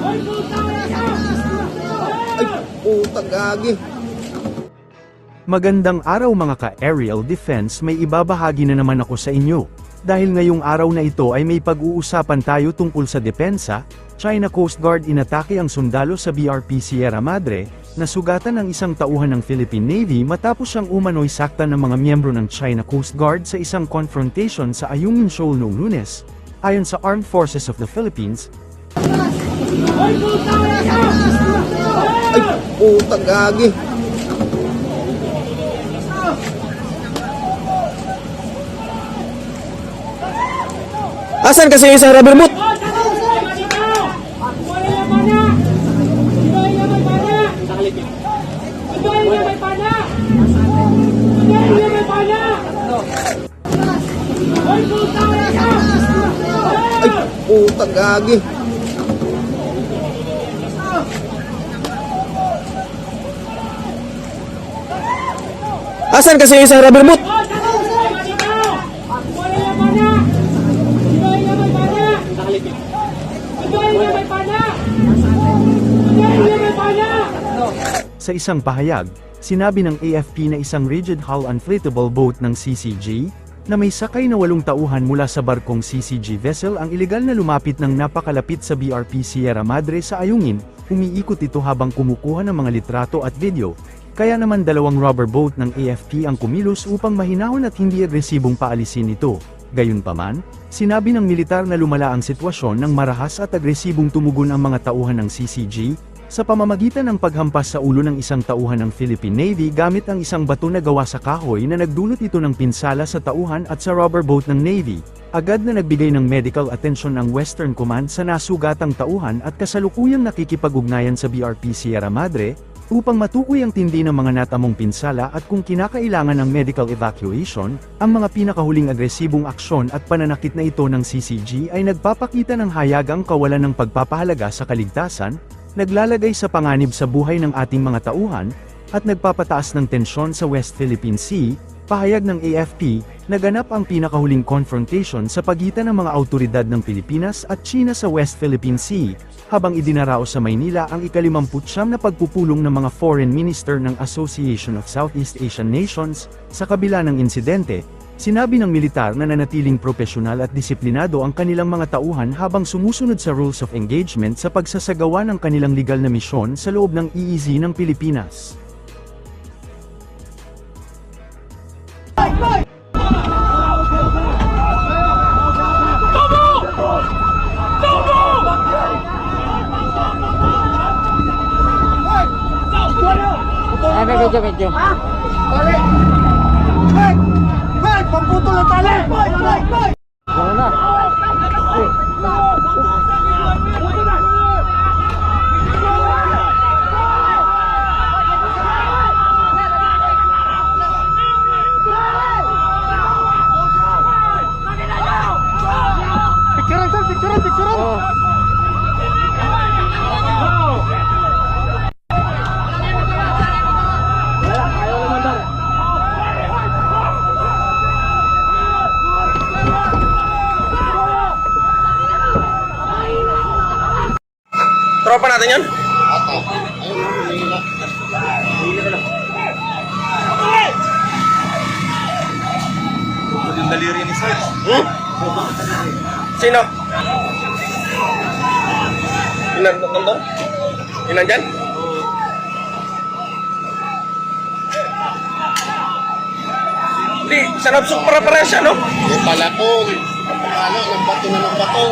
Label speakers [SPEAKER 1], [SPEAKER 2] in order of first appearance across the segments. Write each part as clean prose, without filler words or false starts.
[SPEAKER 1] Ay, putang gagi.
[SPEAKER 2] Magandang araw mga ka-aerial defense, may ibabahagi na naman ako sa inyo. Dahil ngayong araw na ito ay may pag-uusapan tayo tungkol sa depensa, China Coast Guard inatake ang sundalo sa BRP Sierra Madre, nasugatan ang isang tauhan ng Philippine Navy matapos siyang umano'y saktan ng mga miyembro ng China Coast Guard sa isang confrontation sa Ayungin Shoal noong Lunes. Ayon sa Armed Forces of the Philippines,
[SPEAKER 1] Ay, putang gagi.
[SPEAKER 3] Asan kasi yung isang rubber boot?
[SPEAKER 1] Ay, putang gagi.
[SPEAKER 3] Asan kasi yung isang rubber boot?
[SPEAKER 2] sa isang pahayag, sinabi ng AFP na isang rigid hull inflatable boat ng CCG, na may sakay na 8 tauhan mula sa barkong CCG vessel ang ilegal na lumapit ng napakalapit sa BRP Sierra Madre sa Ayungin, umiikot ito habang kumukuha ng mga litrato at video, kaya naman 2 rubber boat ng AFP ang kumilos upang mahinahon at hindi agresibong paalisin ito. Gayunpaman, sinabi ng militar na lumala ang sitwasyon nang marahas at agresibong tumugon ang mga tauhan ng CCG, sa pamamagitan ng paghampas sa ulo ng isang tauhan ng Philippine Navy gamit ang isang bato na gawa sa kahoy na nagdulot ito ng pinsala sa tauhan at sa rubber boat ng Navy. Agad na nagbigay ng medical attention ang Western Command sa nasugatang tauhan at kasalukuyang nakikipag-ugnayan sa BRP Sierra Madre, upang matukoy ang tindi ng mga natamong pinsala at kung kinakailangan ng medical evacuation. Ang mga pinakahuling agresibong aksyon at pananakit na ito ng CCG ay nagpapakita ng hayagang kawalan ng pagpapahalaga sa kaligtasan, naglalagay sa panganib sa buhay ng ating mga tauhan, at nagpapataas ng tensyon sa West Philippine Sea. Pahayag ng AFP, naganap ang pinakahuling confrontation sa pagitan ng mga awtoridad ng Pilipinas at China sa West Philippine Sea, habang idinaraos sa Maynila ang ika-59 na pagpupulong ng mga foreign minister ng Association of Southeast Asian Nations. Sa kabila ng insidente, sinabi ng militar na nanatiling propesyonal at disiplinado ang kanilang mga tauhan habang sumusunod sa rules of engagement sa pagsasagawa ng kanilang legal na misyon sa loob ng EEZ ng Pilipinas.
[SPEAKER 3] Medyo.
[SPEAKER 1] Pamputol na tali!
[SPEAKER 3] Ano na?
[SPEAKER 1] Picturean sir, picturean!
[SPEAKER 3] Oh.
[SPEAKER 4] Tropa natin yan? Yung daliri ni Sarge. Sino? Ilan nandun? Ilan dyan? Hindi, sanabsok para siya, no?
[SPEAKER 1] Yung palakong, kapalo, ng bato na ng bato.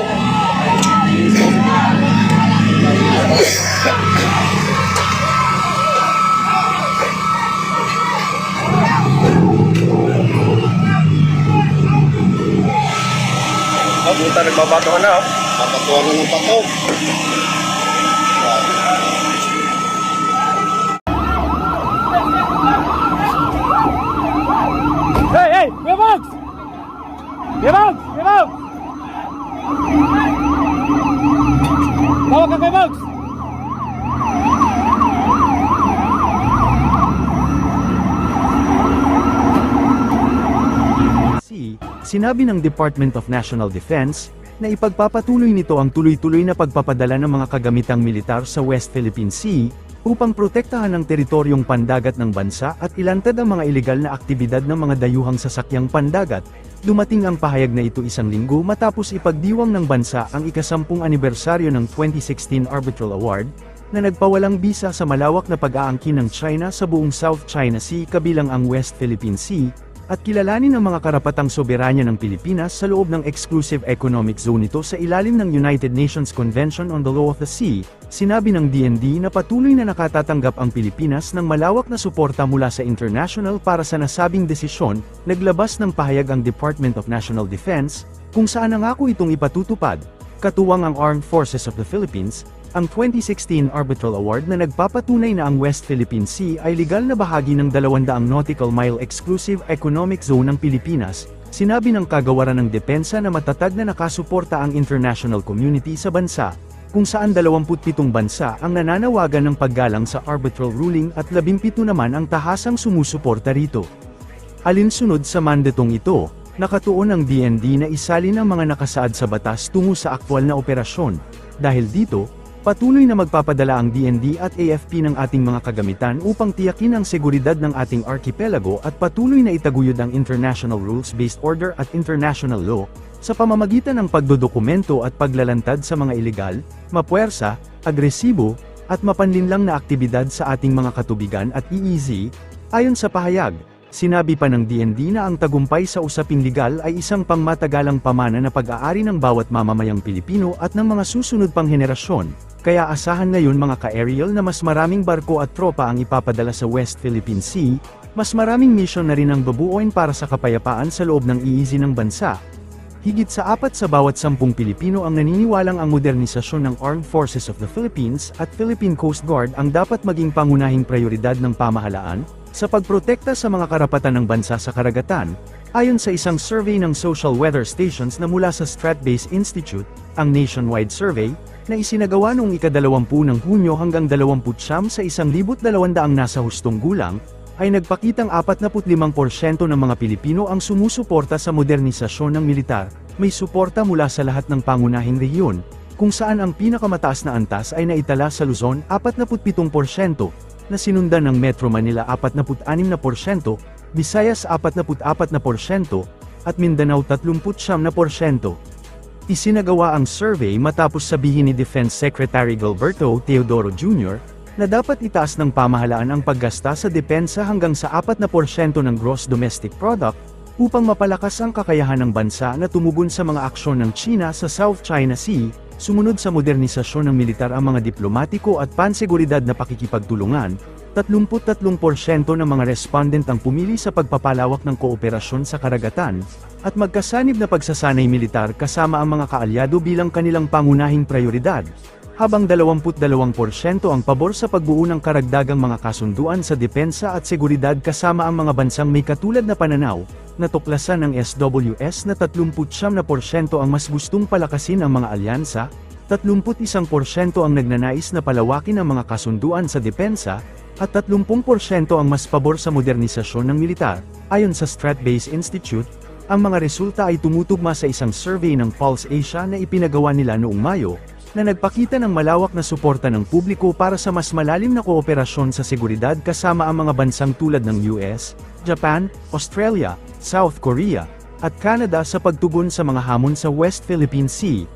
[SPEAKER 4] Oh, puta, nagbabato ka na, oh.
[SPEAKER 1] Papatuan na ng bato.
[SPEAKER 3] Hey! Revox! Tawag ka kay Bugs!
[SPEAKER 2] Sinabi ng Department of National Defense, na ipagpapatuloy nito ang tuloy-tuloy na pagpapadala ng mga kagamitang militar sa West Philippine Sea, upang protektahan ang teritoryong pandagat ng bansa at ilantad ang mga ilegal na aktibidad ng mga dayuhang sasakyang pandagat. Dumating ang pahayag na ito isang linggo matapos ipagdiwang ng bansa ang ika-10 anibersaryo ng 2016 Arbitral Award, na nagpawalang bisa sa malawak na pag-aangkin ng China sa buong South China Sea kabilang ang West Philippine Sea, at kilalanin ang mga karapatang soberanya ng Pilipinas sa loob ng Exclusive Economic Zone nito sa ilalim ng United Nations Convention on the Law of the Sea. Sinabi ng DND na patuloy na nakatatanggap ang Pilipinas ng malawak na suporta mula sa international para sa nasabing desisyon. Naglabas ng pahayag ang Department of National Defense, kung saan nangako itong ipatutupad, katuwang ang Armed Forces of the Philippines, ang 2016 Arbitral Award na nagpapatunay na ang West Philippine Sea ay legal na bahagi ng 200 nautical mile Exclusive Economic Zone ng Pilipinas. Sinabi ng kagawaran ng depensa na matatag na nakasuporta ang international community sa bansa, kung saan 27 bansa ang nananawagan ng paggalang sa arbitral ruling at 17 naman ang tahasang sumusuporta rito. Alinsunod sa mandatong ito, nakatuon ang DND na isalin ang mga nakasaad sa batas tungo sa aktwal na operasyon. Dahil dito, patuloy na magpapadala ang DND at AFP ng ating mga kagamitan upang tiyakin ang seguridad ng ating archipelago at patuloy na itaguyod ang international rules-based order at international law, sa pamamagitan ng pagdodokumento at paglalantad sa mga ilegal, mapuwersa, agresibo, at mapanlinlang na aktibidad sa ating mga katubigan at EEZ. Ayon sa pahayag, sinabi pa ng DND na ang tagumpay sa usaping legal ay isang pangmatagalang pamana na pag-aari ng bawat mamamayang Pilipino at ng mga susunod pang henerasyon. Kaya asahan ngayon mga ka-aerial na mas maraming barko at tropa ang ipapadala sa West Philippine Sea, mas maraming mission na rin ang babuoin para sa kapayapaan sa loob ng EEZ ng bansa. Higit sa 4 sa bawat 10 Pilipino ang naniniwalang ang modernisasyon ng Armed Forces of the Philippines at Philippine Coast Guard ang dapat maging pangunahing prioridad ng pamahalaan, sa pagprotekta sa mga karapatan ng bansa sa karagatan. Ayon sa isang survey ng Social Weather Stations na mula sa Stratbase Institute, ang nationwide survey, na isinagawa noong ika-20 ng Hunyo hanggang 29 sa 1,200 nasa hustong gulang, ay nagpakitang 45% ng mga Pilipino ang sumusuporta sa modernisasyon ng militar. May suporta mula sa lahat ng pangunahing rehiyon, kung saan ang pinakamataas na antas ay naitala sa Luzon 47%, na sinundan ng Metro Manila 46%, Visayas 44%, at Mindanao 39%. Isinagawa ang survey matapos sabihin ni Defense Secretary Gilberto Teodoro Jr. na dapat itaas ng pamahalaan ang paggasta sa depensa hanggang sa 4% ng gross domestic product, upang mapalakas ang kakayahan ng bansa na tumugon sa mga aksyon ng China sa South China Sea. Sumunod sa modernisasyon ng militar ang mga diplomatiko at panseguridad na pakikipagtulungan. 33% ng mga respondent ang pumili sa pagpapalawak ng kooperasyon sa karagatan, at magkasanib na pagsasanay militar kasama ang mga kaalyado bilang kanilang pangunahing prioridad, habang 22% ang pabor sa pagbuo ng karagdagang mga kasunduan sa depensa at seguridad kasama ang mga bansang may katulad na pananaw. Natuklasan ng SWS na 39% ang mas gustong palakasin ang mga alyansa, 31% ang nagnanais na palawakin ang mga kasunduan sa depensa, at 30% ang mas pabor sa modernisasyon ng militar. Ayon sa Stratbase Institute, ang mga resulta ay tumutugma sa isang survey ng Pulse Asia na ipinagawa nila noong Mayo, na nagpakita ng malawak na suporta ng publiko para sa mas malalim na kooperasyon sa seguridad kasama ang mga bansang tulad ng US, Japan, Australia, South Korea, at Canada sa pagtugon sa mga hamon sa West Philippine Sea.